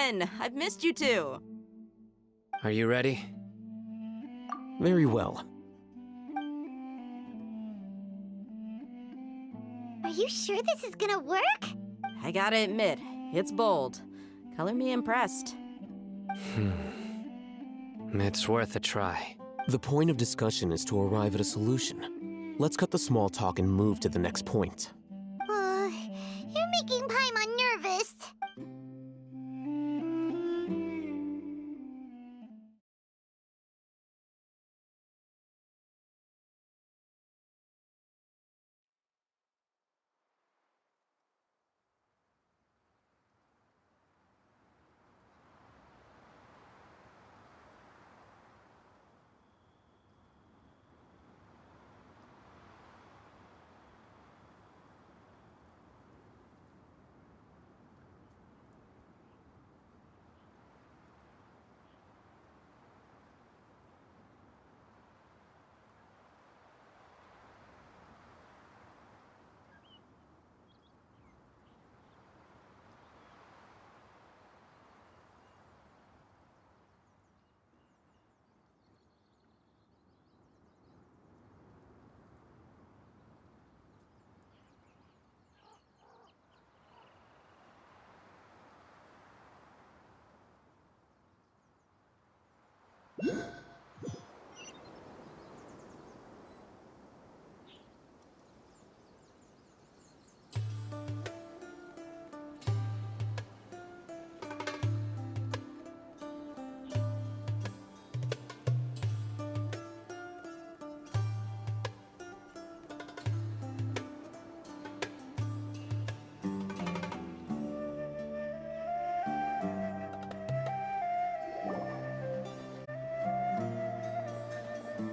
again! I've missed you two! Are you ready? Very well. Are you sure this is gonna work? I gotta admit, it's bold. Color me impressed. It's worth a try. The point of discussion is to arrive at a solution. Let's cut the small talk and move to the next point. You're making Paimon nervous.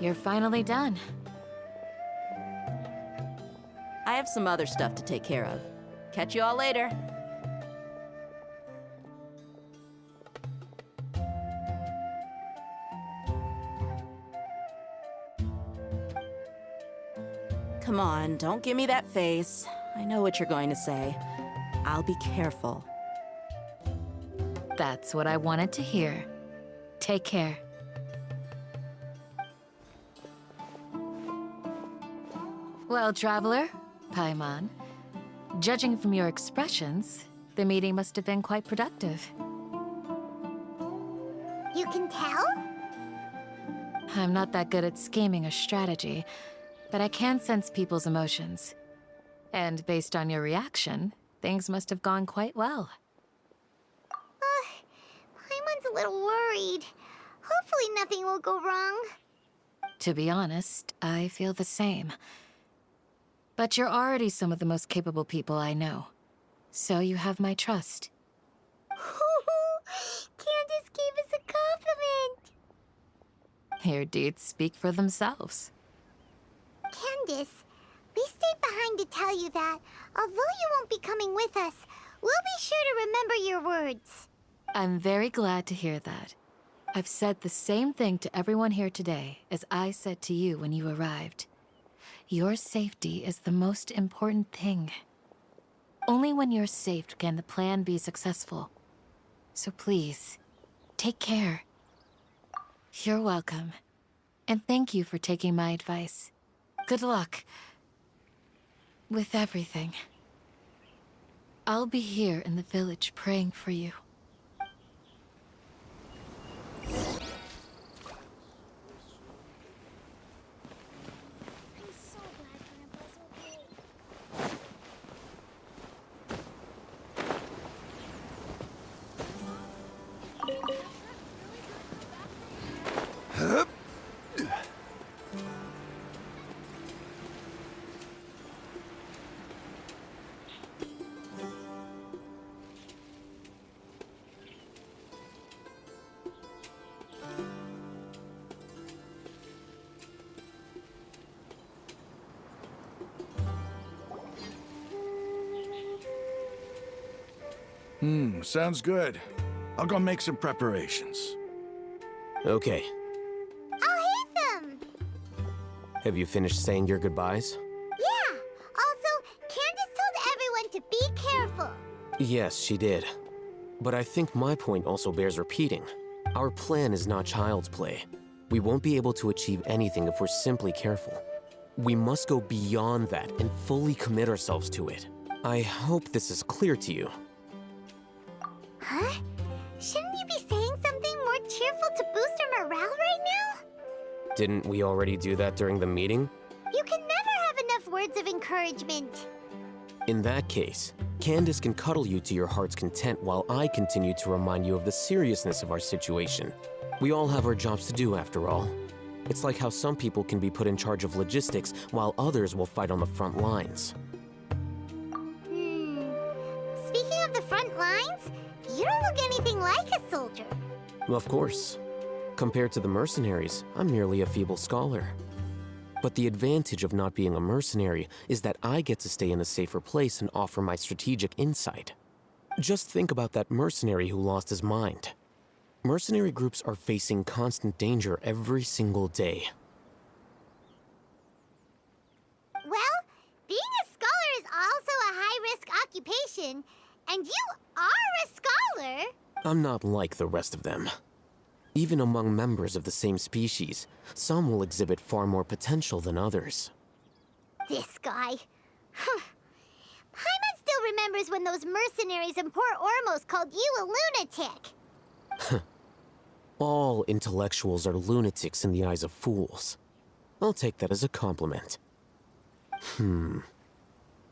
You're finally done. I have some other stuff to take care of. Catch you all later. Come on, don't give me that face. I know what you're going to say. I'll be careful. That's what I wanted to hear. Take care. Well, Traveler, Paimon, judging from your expressions, the meeting must have been quite productive. You can tell? I'm not that good at scheming or strategy, but I can sense people's emotions. And based on your reaction, things must have gone quite well. Paimon's a little worried. Hopefully nothing will go wrong. To be honest, I feel the same. But you're already some of the most capable people I know. So you have my trust. Candace gave us a compliment! Your deeds speak for themselves. Candace, we stayed behind to tell you that, although you won't be coming with us, we'll be sure to remember your words. I'm very glad to hear that. I've said the same thing to everyone here today as I said to you when you arrived. Your safety is the most important thing. Only when you're safe can the plan be successful. So please, take care. You're welcome. And thank you for taking my advice. Good luck with everything. I'll be here in the village praying for you. Sounds good. I'll go make some preparations. Okay. Alhaitham! Have you finished saying your goodbyes? Yeah! Also, Candace told everyone to be careful. Yes, she did. But I think my point also bears repeating. Our plan is not child's play. We won't be able to achieve anything if we're simply careful. We must go beyond that and fully commit ourselves to it. I hope this is clear to you. Huh? Shouldn't you be saying something more cheerful to boost our morale right now? Didn't we already do that during the meeting? You can never have enough words of encouragement. In that case, Candace can cuddle you to your heart's content while I continue to remind you of the seriousness of our situation. We all have our jobs to do, after all. It's like how some people can be put in charge of logistics while others will fight on the front lines. Speaking of the front lines, you don't look anything like a soldier. Of course. Compared to the mercenaries, I'm merely a feeble scholar. But the advantage of not being a mercenary is that I get to stay in a safer place and offer my strategic insight. Just think about that mercenary who lost his mind. Mercenary groups are facing constant danger every single day. Well, being a scholar is also a high-risk occupation, and you are a scholar. I'm not like the rest of them. Even among members of the same species, some will exhibit far more potential than others. This guy. Paimon still remembers when those mercenaries in Port Ormos called you a lunatic. All intellectuals are lunatics in the eyes of fools. I'll take that as a compliment.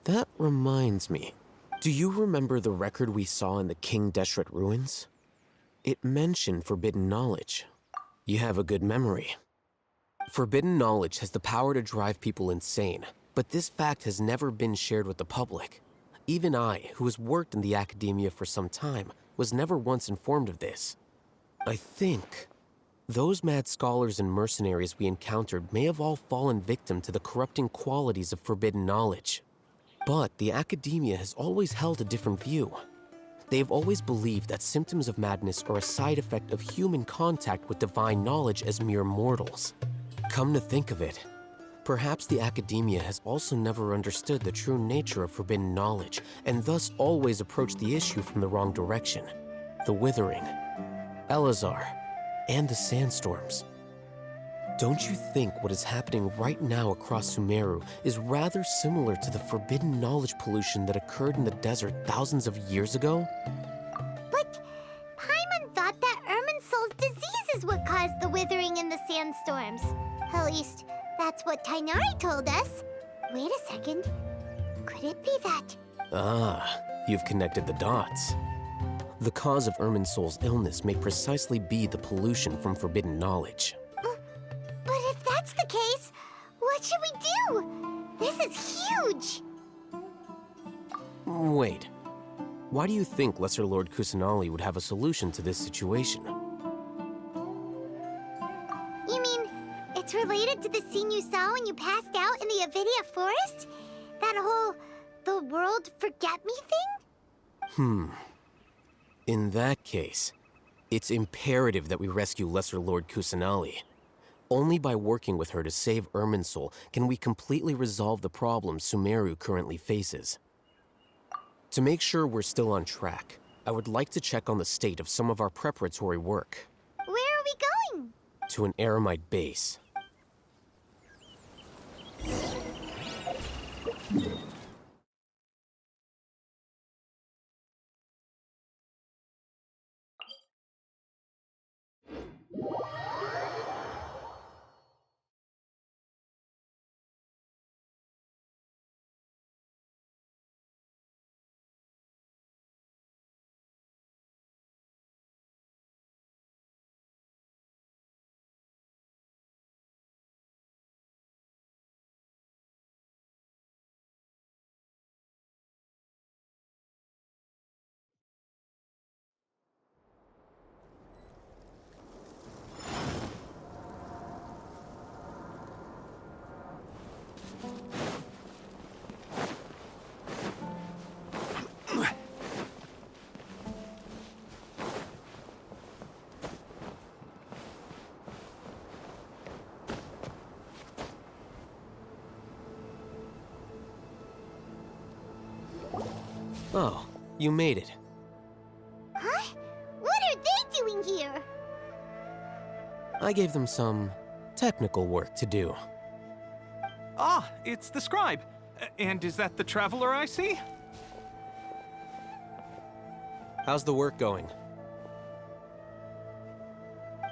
That reminds me. Do you remember the record we saw in the King Deshret ruins? It mentioned forbidden knowledge. You have a good memory. Forbidden knowledge has the power to drive people insane, but this fact has never been shared with the public. Even I, who has worked in the academia for some time, was never once informed of this. I think those mad scholars and mercenaries we encountered may have all fallen victim to the corrupting qualities of forbidden knowledge. But the academia has always held a different view. They have always believed that symptoms of madness are a side effect of human contact with divine knowledge as mere mortals. Come to think of it, perhaps the academia has also never understood the true nature of forbidden knowledge, and thus always approached the issue from the wrong direction. The Withering, Elazar, and the sandstorms. Don't you think what is happening right now across Sumeru is rather similar to the forbidden knowledge pollution that occurred in the desert thousands of years ago? But Paimon thought that Irminsul's disease is what caused the withering and the sandstorms. At least, that's what Tainari told us. Wait a second. Could it be that? Ah, you've connected the dots. The cause of Irminsul's illness may precisely be the pollution from forbidden knowledge. But if that's the case, what should we do? This is huge! Wait. Why do you think Lesser Lord Kusanali would have a solution to this situation? You mean, it's related to the scene you saw when you passed out in the Avidia forest? That whole, the world forget me thing? In that case, it's imperative that we rescue Lesser Lord Kusanali. Only by working with her to save Irminsul can we completely resolve the problems Sumeru currently faces. To make sure we're still on track, I would like to check on the state of some of our preparatory work. Where are we going? To an Eremite base. Oh, you made it. Huh? I gave them some technical work to do. Ah, it's the scribe. And is that the traveler I see? How's the work going?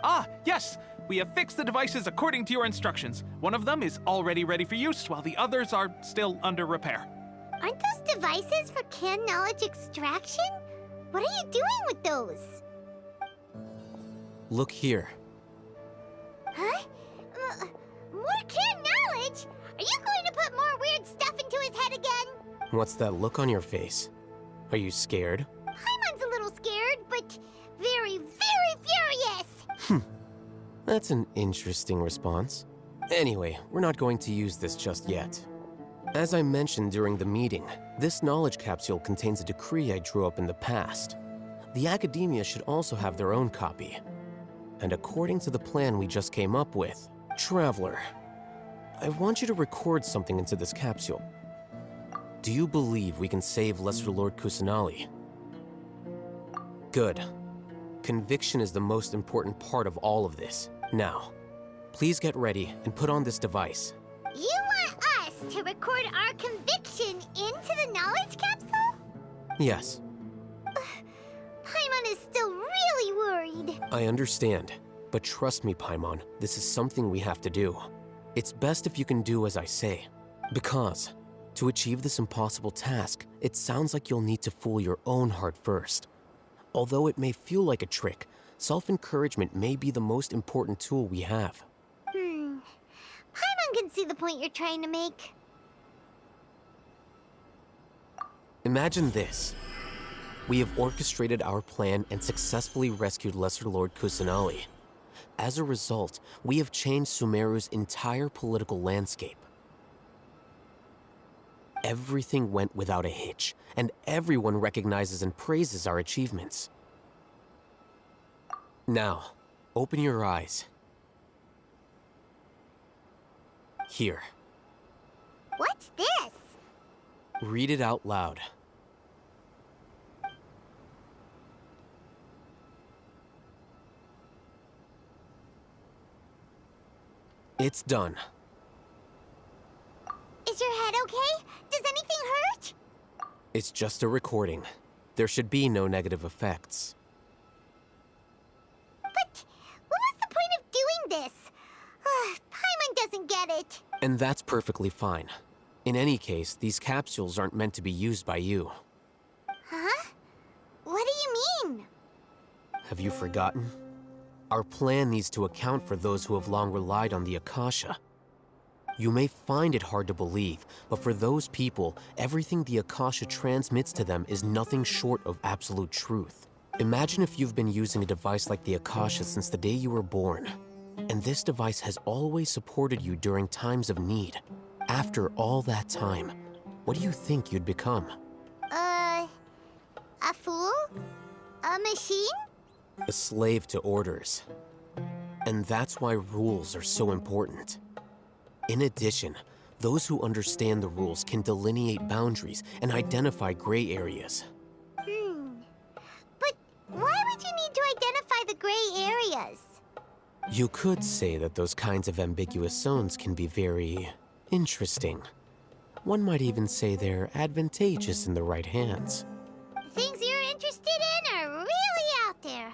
Ah, yes! We have fixed the devices according to your instructions. One of them is already ready for use, while the others are still under repair. Aren't those devices for canned knowledge extraction? What are you doing with those? Look here. Huh? More canned knowledge? Are you going to put more weird stuff into his head again? What's that look on your face? Are you scared? Paimon's a little scared, but very, very furious! That's an interesting response. Anyway, we're not going to use this just yet. As I mentioned during the meeting, this knowledge capsule contains a decree I drew up in the past. The academia should also have their own copy. And according to the plan we just came up with, Traveler, I want you to record something into this capsule. Do you believe we can save Lesser Lord Kusanali? Good. Conviction is the most important part of all of this. Now, please get ready and put on this device. You want us to record our conviction into the knowledge capsule? Yes, Paimon is still really worried. I understand. But trust me, Paimon, this is something we have to do. It's best if you can do as I say. Because, to achieve this impossible task, it sounds like you'll need to fool your own heart first. Although it may feel like a trick, self-encouragement may be the most important tool we have. Paimon can see the point you're trying to make. Imagine this. We have orchestrated our plan and successfully rescued Lesser Lord Kusanali. As a result, we have changed Sumeru's entire political landscape. Everything went without a hitch, and everyone recognizes and praises our achievements. Now, open your eyes. Here. What's this? Read it out loud. It's done. Is your head okay? Does anything hurt? It's just a recording. There should be no negative effects. But what was the point of doing this? Paimon doesn't get it. And that's perfectly fine. In any case, these capsules aren't meant to be used by you. Huh? What do you mean? Have you forgotten? Our plan needs to account for those who have long relied on the Akasha. You may find it hard to believe, but for those people, everything the Akasha transmits to them is nothing short of absolute truth. Imagine if you've been using a device like the Akasha since the day you were born, and this device has always supported you during times of need. After all that time, what do you think you'd become? A fool? A machine? A slave to orders. And that's why rules are so important. In addition, those who understand the rules can delineate boundaries and identify gray areas. But why would you need to identify the gray areas? You could say that those kinds of ambiguous zones can be very interesting. One might even say they're advantageous in the right hands. Things you're interested in are really out there.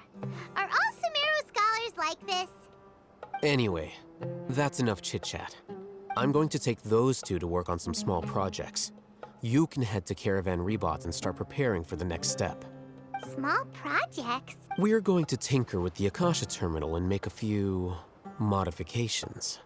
Are all Sumeru scholars like this? Anyway, that's enough chit-chat. I'm going to take those two to work on some small projects. You can head to Caravan Rebot and start preparing for the next step. Small projects? We're going to tinker with the Akasha terminal and make a few modifications.